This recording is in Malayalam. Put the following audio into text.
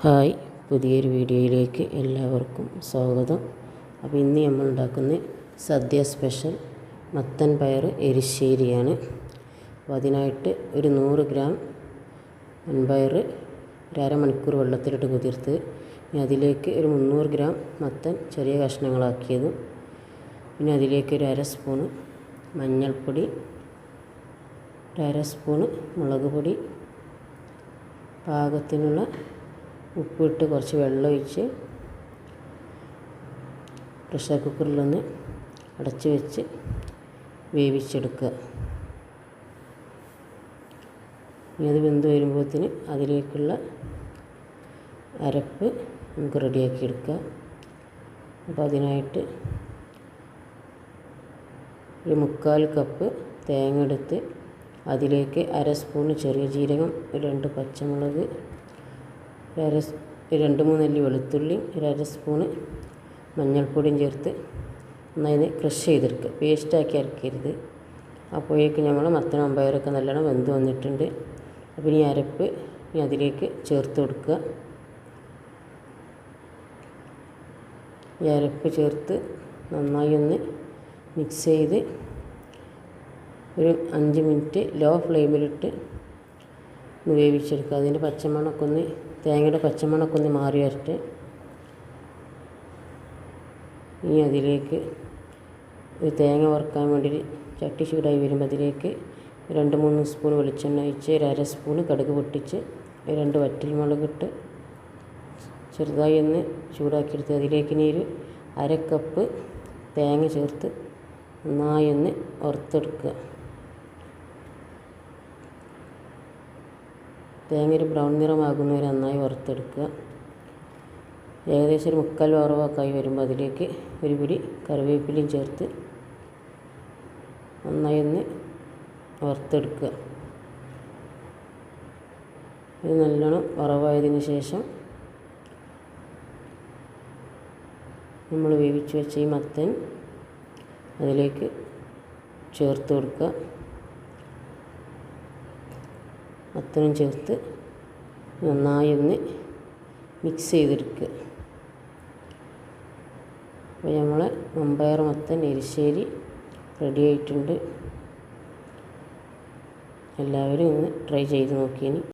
ഹായ്, പുതിയൊരു വീഡിയോയിലേക്ക് എല്ലാവർക്കും സ്വാഗതം. അപ്പോൾ ഇന്ന് നമ്മൾ ഉണ്ടാക്കുന്ന സദ്യ സ്പെഷ്യൽ മത്തൻ പയർ എരിശ്ശേരിയാണ്. അപ്പോൾ അതിനായിട്ട് ഒരു 100 ഗ്രാം വൻപയർ അരമണിക്കൂർ വെള്ളത്തിലിട്ട് കുതിർത്ത്, പിന്നെ അതിലേക്ക് ഒരു 300 ഗ്രാം മത്തൻ ചെറിയ കഷ്ണങ്ങളാക്കിയതും, പിന്നെ അതിലേക്ക് ഒരു 1/2 സ്പൂണ് മഞ്ഞൾപ്പൊടി, ഒരു 1/2 സ്പൂണ് മുളക് പൊടി, പാകത്തിനുള്ള ഉപ്പിട്ട് കുറച്ച് വെള്ളം ഒഴിച്ച് പ്രഷർ കുക്കറിലൊന്ന് അടച്ച് വെച്ച് വേവിച്ചെടുക്കുക. ഇനി അത് വെന്ത് വരുമ്പോഴത്തേന് അതിലേക്കുള്ള അരപ്പ് നമുക്ക് റെഡിയാക്കി എടുക്കുക. അപ്പോൾ അതിനായിട്ട് ഒരു 1/4 കപ്പ് തേങ്ങ എടുത്ത് അതിലേക്ക് 1/2 സ്പൂണ് ചെറിയ ജീരകം, 2 പച്ചമുളക്, 2-3 അല്ലി വെളുത്തുള്ളി, 1/2 സ്പൂണ് മഞ്ഞൾപ്പൊടിയും ചേർത്ത് നന്നായി ക്രഷ് ചെയ്തെടുക്കുക. പേസ്റ്റാക്കി അരക്കരുത്. അപ്പോഴേക്ക് നമ്മൾ മത്തനും പയറൊക്കെ നല്ലോണം വെന്ത് വന്നിട്ടുണ്ട്. അപ്പോൾ ഈ അരപ്പ് അതിലേക്ക് ചേർത്ത് കൊടുക്കുക. ഈ അരപ്പ് ചേർത്ത് നന്നായി ഒന്ന് മിക്സ് ചെയ്ത് ഒരു 5 മിനിറ്റ് ലോ ഫ്ലെയിമിലിട്ട് ഒന്ന് വേവിച്ചെടുക്കുക. അതിൻ്റെ തേങ്ങയുടെ പച്ചമണമൊക്കെ ഒന്ന് മാറി വരട്ടെ. ഇനി അതിലേക്ക് ഒരു തേങ്ങ വറുക്കാൻ വേണ്ടി ചട്ടി ചൂടായി വരുമ്പോൾ അതിലേക്ക് 2-3 സ്പൂൺ വെളിച്ചെണ്ണ ഒഴിച്ച്, 1/2 സ്പൂണ് കടുക് പൊട്ടിച്ച്, 2 വറ്റൽമുളകിട്ട് ചെറുതായി ഒന്ന് ചൂടാക്കിയെടുത്ത് അതിലേക്ക് ഇനി ഒരു 1/2 കപ്പ് തേങ്ങ ചേർത്ത് നന്നായി ഒന്ന് വറുത്തെടുക്കുക. തേങ്ങ ഒരു ബ്രൗൺ നിറമാകുന്നവരെ നന്നായി വറുത്തെടുക്കുക. ഏകദേശം ഒരു 3/4 വറവൊക്കെ വരുമ്പോൾ അതിലേക്ക് ഒരു പിടി കറിവേപ്പിലയും ചേർത്ത് നന്നായി ഒന്ന് വറുത്തെടുക്കുക. ഇത് നല്ലോണം വറവായതിന് ശേഷം നമ്മൾ വേവിച്ച് വെച്ച ഈ മത്തൻ അതിലേക്ക് ചേർത്ത് കൊടുക്കുക. മത്തനും ചേർത്ത് നന്നായി ഒന്ന് മിക്സ് ചെയ്തെടുക്കുക. അപ്പോൾ നമ്മളെ വൻപയർ മത്തൻ എരിശ്ശേരി റെഡി ആയിട്ടുണ്ട്. എല്ലാവരും ഒന്ന് ട്രൈ ചെയ്ത് നോക്കിയിനി.